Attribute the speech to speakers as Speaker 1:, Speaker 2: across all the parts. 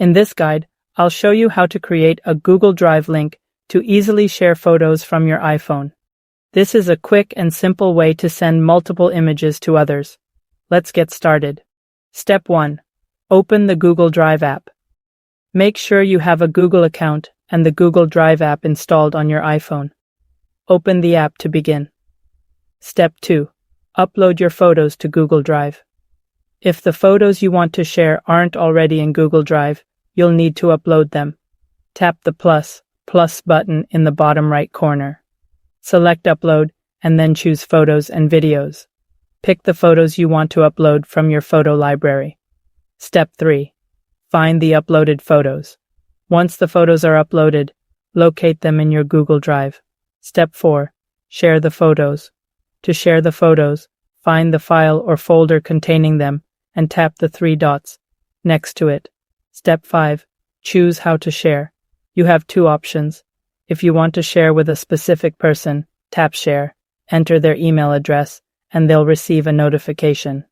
Speaker 1: In this guide, I'll show you how to create a Google Drive link to easily share photos from your iPhone. This is a quick and simple way to send multiple images to others. Let's get started. Step 1. Open the Google Drive app. Make sure you have a Google account and the Google Drive app installed on your iPhone. Open the app to begin. Step 2. Upload your photos to Google Drive. If the photos you want to share aren't already in Google Drive, you'll need to upload them. Tap the plus button in the bottom right corner. Select Upload and then choose Photos and Videos. Pick the photos you want to upload from your photo library. Step 3. Find the uploaded photos. Once the photos are uploaded, locate them in your Google Drive. Step 4. Share the photos. To share the photos, find the file or folder containing them and tap the 3 dots next to it. Step 5. Choose how to share. You have 2 options. If you want to share with a specific person, tap Share, enter their email address, and they'll receive a notification.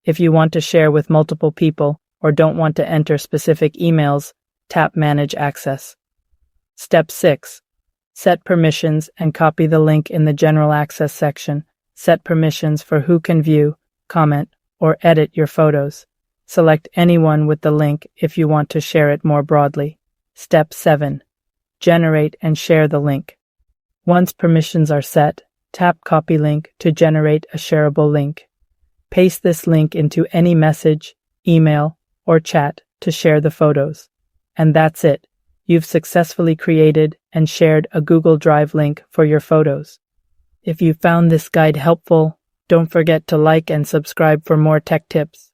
Speaker 1: If you want to share with multiple people or don't want to enter specific emails, tap Manage Access. Step 6. Set permissions and copy the link in the General Access section. Set permissions for who can view, comment, or edit your photos. Select anyone with the link if you want to share it more broadly. Step 7. Generate and share the link. Once permissions are set, tap Copy Link to generate a shareable link. Paste this link into any message, email, or chat to share the photos. And that's it. You've successfully created and shared a Google Drive link for your photos. If you found this guide helpful, don't forget to like and subscribe for more tech tips.